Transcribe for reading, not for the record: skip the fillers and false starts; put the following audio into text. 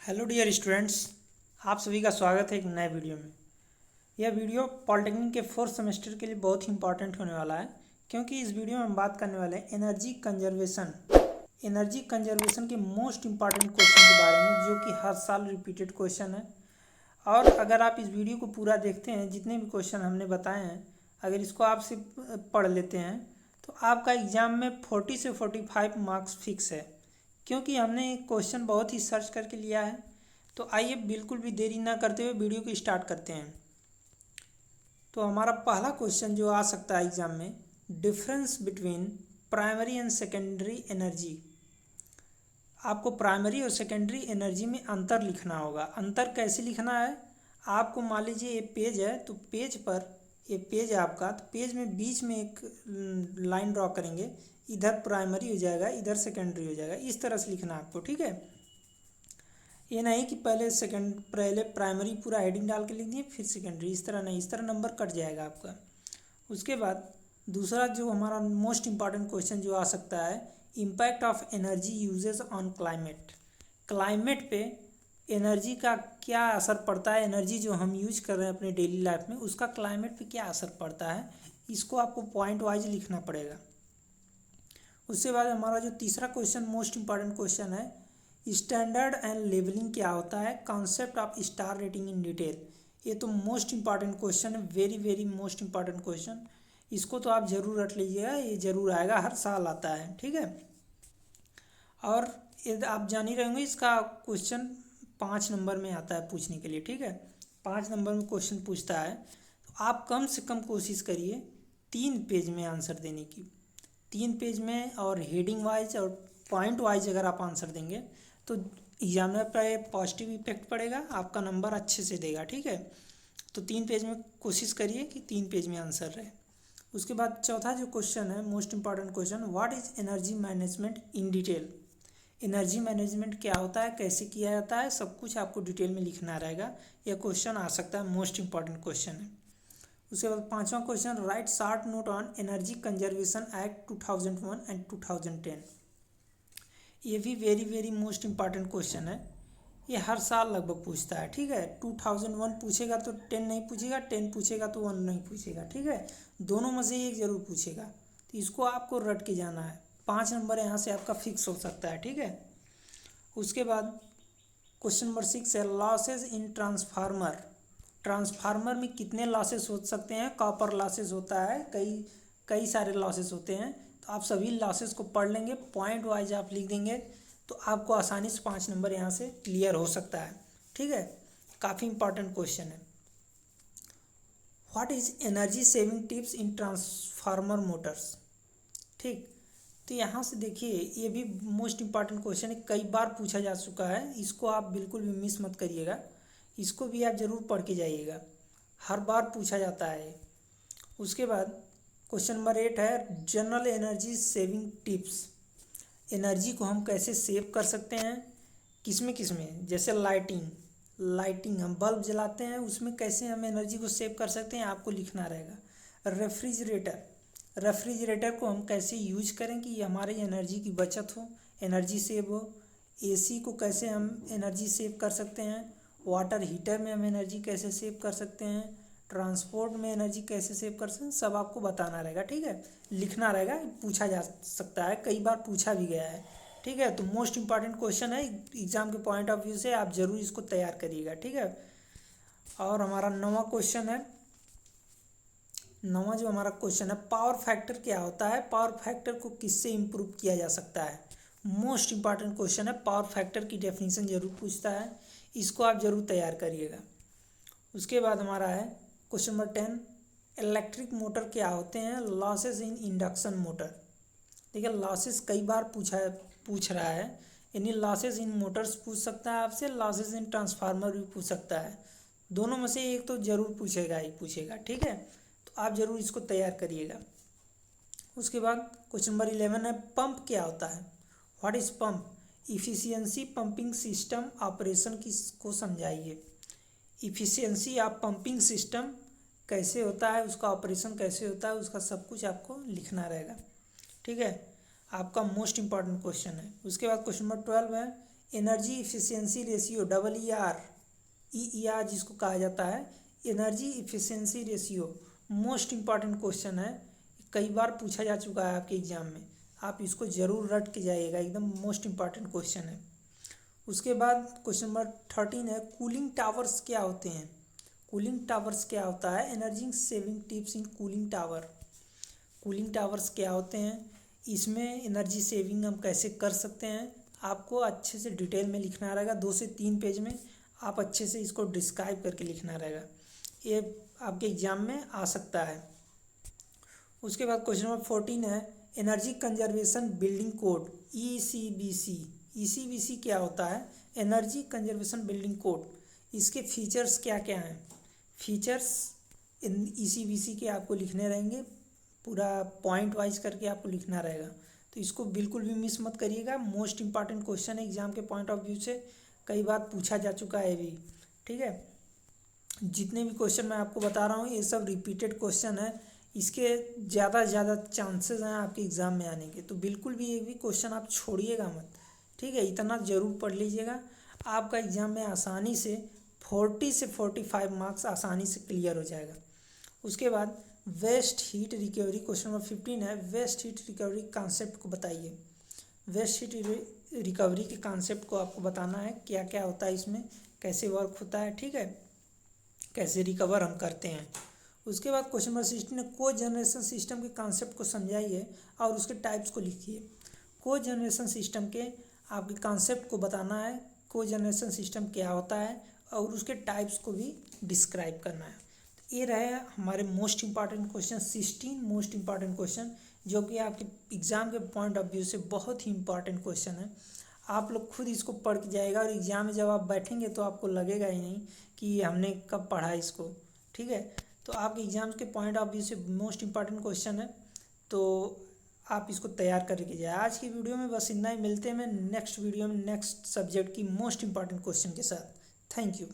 Hello dear students, आप सभी का स्वागत है एक नए वीडियो में। यह वीडियो पॉलिटेक्निक के फोर्थ सेमेस्टर के लिए बहुत ही इंपॉर्टेंट होने वाला है, क्योंकि इस वीडियो में हम बात करने वाले हैं एनर्जी कंजर्वेशन के मोस्ट इम्पॉर्टेंट क्वेश्चन के बारे में, जो कि हर साल रिपीटेड क्वेश्चन है। और अगर आप इस वीडियो को पूरा देखते हैं, जितने भी क्वेश्चन हमने बताए हैं, अगर इसको आप से पढ़ लेते हैं तो आपका एग्ज़ाम में 40 से 45 मार्क्स फिक्स है, क्योंकि हमने क्वेश्चन बहुत ही सर्च करके लिया है। तो आइए बिल्कुल भी देरी ना करते हुए वीडियो को स्टार्ट करते हैं। तो हमारा पहला क्वेश्चन जो आ सकता है एग्जाम में, difference between primary and secondary energy. आपको प्राइमरी और सेकेंडरी एनर्जी में अंतर लिखना होगा। अंतर कैसे लिखना है? आपको मान लीजिए ये पेज है, तो पेज पर ये पेज है आपका, तो पेज में बीच में एक लाइन ड्रॉ करेंगे, इधर प्राइमरी हो जाएगा, इधर सेकेंडरी हो जाएगा। इस तरह से लिखना है आपको, ठीक है। ये नहीं कि पहले प्राइमरी पूरा हेडिंग डाल के लिख दिए फिर सेकेंडरी, इस तरह नहीं, इस तरह नंबर कट जाएगा आपका। उसके बाद दूसरा जो हमारा मोस्ट इम्पॉर्टेंट क्वेश्चन जो आ सकता है, impact of energy uses on climate. Climate पे एनर्जी का क्या असर पड़ता है, एनर्जी जो हम यूज कर रहे हैं अपने डेली लाइफ में, उसका क्लाइमेट पे क्या असर पड़ता है, इसको आपको पॉइंट वाइज लिखना पड़ेगा। उसके बाद हमारा जो तीसरा क्वेश्चन मोस्ट इम्पॉर्टेंट क्वेश्चन है, स्टैंडर्ड एंड लेवलिंग क्या होता है, concept of star rating in detail. ये तो मोस्ट इम्पॉर्टेंट क्वेश्चन है, very very most important question. इसको तो आप ज़रूर रट लीजिएगा, ये ज़रूर आएगा, हर साल आता है, ठीक है। और ये आप जान ही रहे होंगे, इसका क्वेश्चन 5 नंबर में आता है पूछने के लिए, ठीक है। 5 नंबर में क्वेश्चन पूछता है, तो आप कम से कम कोशिश करिए 3 पेज में आंसर देने की। 3 पेज में, और हेडिंग वाइज और पॉइंट वाइज अगर आप आंसर देंगे तो एग्जामिनर पर पॉजिटिव इफेक्ट पड़ेगा, आपका नंबर अच्छे से देगा, ठीक है। तो 3 पेज में कोशिश करिए कि 3 पेज में आंसर रहे। उसके बाद चौथा जो क्वेश्चन है, most important question, what is energy management in detail. Energy management क्या होता है, कैसे किया जाता है, सब कुछ आपको डिटेल में लिखना रहेगा। यह क्वेश्चन आ सकता है, मोस्ट इंपॉर्टेंट क्वेश्चन है। उसके बाद पांचवा question, right short note on energy conservation act 2001 and 2010। ये भी very very most important question है, ये हर साल लगभग पूछता है, ठीक है। 2001 पूछेगा तो 10 नहीं पूछेगा, 10 पूछेगा तो 1 नहीं पूछेगा, ठीक है। दोनों में से एक जरूर पूछेगा, तो इसको आपको रट के जाना है। 5 नंबर यहाँ से आपका फिक्स हो सकता है, ठीक है। उसके बाद क्वेश्चन नंबर 6 है, लॉसेज इन ट्रांसफार्मर। ट्रांसफार्मर में कितने लॉसेस हो सकते हैं? कॉपर लॉसेस होता है, कई कई सारे लॉसेस होते हैं। तो आप सभी लॉसेस को पढ़ लेंगे, पॉइंट वाइज आप लिख देंगे, तो आपको आसानी से 5 नंबर यहाँ से क्लियर हो सकता है, ठीक है। काफ़ी इंपॉर्टेंट क्वेश्चन है। What is energy saving tips in transformer Motors, ठीक। तो यहाँ से देखिए, ये भी मोस्ट इम्पॉर्टेंट क्वेश्चन है, कई बार पूछा जा चुका है, इसको आप बिल्कुल भी मिस मत करिएगा, इसको भी आप ज़रूर पढ़ के जाइएगा, हर बार पूछा जाता है। उसके बाद क्वेश्चन नंबर 8 है, general energy saving tips. Energy को हम कैसे सेव कर सकते हैं, किसमें किसमें, जैसे लाइटिंग हम बल्ब जलाते हैं, उसमें कैसे हम एनर्जी को सेव कर सकते हैं, आपको लिखना रहेगा। रेफ्रिजरेटर को हम कैसे यूज करें कि हमारी एनर्जी की बचत हो, एनर्जी सेव हो। एसी को कैसे हम एनर्जी सेव कर सकते हैं। वाटर हीटर में हम एनर्जी कैसे सेव कर सकते हैं। ट्रांसपोर्ट में एनर्जी कैसे सेव कर सकते हैं, सब आपको बताना रहेगा, ठीक है। लिखना रहेगा, पूछा जा सकता है, कई बार पूछा भी गया है, ठीक है। तो मोस्ट इंपॉर्टेंट क्वेश्चन है, एग्जाम के पॉइंट ऑफ व्यू से आप जरूर इसको तैयार करिएगा, ठीक है। और हमारा 9वां क्वेश्चन है, 9वां जो हमारा क्वेश्चन है, पावर फैक्टर क्या होता है, पावर फैक्टर को किससे इम्प्रूव किया जा सकता है। मोस्ट इंपॉर्टेंट क्वेश्चन है, पावर फैक्टर की डेफिनेशन जरूर पूछता है, इसको आप जरूर तैयार करिएगा। उसके बाद हमारा है क्वेश्चन नंबर 10, इलेक्ट्रिक मोटर क्या होते हैं, लॉसेस इन इंडक्शन मोटर। देखिए लॉसेस कई बार पूछ रहा है, यानी लॉसेस इन मोटर्स पूछ सकता है आपसे, लॉसेस इन ट्रांसफार्मर भी पूछ सकता है, दोनों में से एक तो जरूर पूछेगा ही पूछेगा, ठीक है। तो आप जरूर इसको तैयार करिएगा। उसके बाद क्वेश्चन नंबर 11 है, पंप क्या होता है, what is pump. Efficiency pumping system operation किसको समझाइए। इफिशियंसी ऑफ पंपिंग सिस्टम कैसे होता है, उसका ऑपरेशन कैसे होता है, उसका सब कुछ आपको लिखना रहेगा, ठीक है। आपका मोस्ट इंपॉर्टेंट क्वेश्चन है। उसके बाद क्वेश्चन नंबर 12 है, एनर्जी इफिशियंसी रेशियो EER जिसको कहा जाता है, energy efficiency ratio most important question है, कई बार पूछा जा चुका है आपके एग्जाम में, आप इसको ज़रूर रट के जाइएगा, एकदम मोस्ट इम्पॉर्टेंट क्वेश्चन है। उसके बाद क्वेश्चन नंबर 13 है, कूलिंग टावर्स क्या होते हैं? कूलिंग टावर्स क्या होता है? Energy saving tips in cooling tower. Cooling towers क्या होते हैं, इसमें एनर्जी सेविंग हम कैसे कर सकते हैं, आपको अच्छे से डिटेल में लिखना रहेगा, 2 से 3 पेज में आप अच्छे से इसको डिस्क्राइब करके लिखना रहेगा, ये आपके एग्जाम में आ सकता है। उसके बाद क्वेश्चन नंबर 14 है, energy conservation building code ECBC। ECBC क्या होता है? एनर्जी कंजर्वेशन बिल्डिंग कोड, इसके फीचर्स क्या क्या हैं? फीचर्स ECBC के आपको लिखने रहेंगे, पूरा पॉइंट वाइज करके आपको लिखना रहेगा, तो इसको बिल्कुल भी मिस मत करिएगा, मोस्ट इंपॉर्टेंट क्वेश्चन है एग्जाम के पॉइंट ऑफ व्यू से, कई बार पूछा जा चुका है भी, ठीक है। जितने भी क्वेश्चन मैं आपको बता रहा हूँ ये सब रिपीटेड क्वेश्चन है, इसके ज़्यादा से ज़्यादा चांसेस हैं आपके एग्ज़ाम में आने के, तो बिल्कुल भी एक भी क्वेश्चन आप छोड़िएगा मत, ठीक है, इतना ज़रूर पढ़ लीजिएगा, आपका एग्ज़ाम में आसानी से 40 से 45 मार्क्स आसानी से क्लियर हो जाएगा। उसके बाद waste heat recovery, question number 15 है, वेस्ट हीट रिकवरी कॉन्सेप्ट को बताइए। वेस्ट हीट रिकवरी के कॉन्सेप्ट को आपको बताना है, क्या क्या होता है इसमें, कैसे वर्क होता है, ठीक है, कैसे रिकवर हम करते हैं। उसके बाद क्वेश्चन नंबर 16 है, को जनरेशन सिस्टम के कॉन्सेप्ट को समझाइए और उसके टाइप्स को लिखिए। को जनरेशन सिस्टम के आपके कॉन्सेप्ट को बताना है, को जनरेशन सिस्टम क्या होता है और उसके टाइप्स को भी डिस्क्राइब करना है। तो ये रहे हमारे most important question, 16 most important question, जो कि आपके एग्ज़ाम के पॉइंट ऑफ व्यू से बहुत ही इंपॉर्टेंट क्वेश्चन है। आप लोग खुद इसको पढ़ के जाएगा और एग्ज़ाम में जब आप बैठेंगे तो आपको लगेगा ही नहीं कि हमने कब पढ़ा इसको, ठीक है। तो आपके एग्ज़ाम्स के पॉइंट ऑफ व्यू से मोस्ट इंपॉर्टेंट क्वेश्चन है, तो आप इसको तैयार करके जाए। आज की वीडियो में बस इतना ही, मिलते हैं मैं नेक्स्ट वीडियो में नेक्स्ट सब्जेक्ट की मोस्ट इंपॉर्टेंट क्वेश्चन के साथ। Thank you.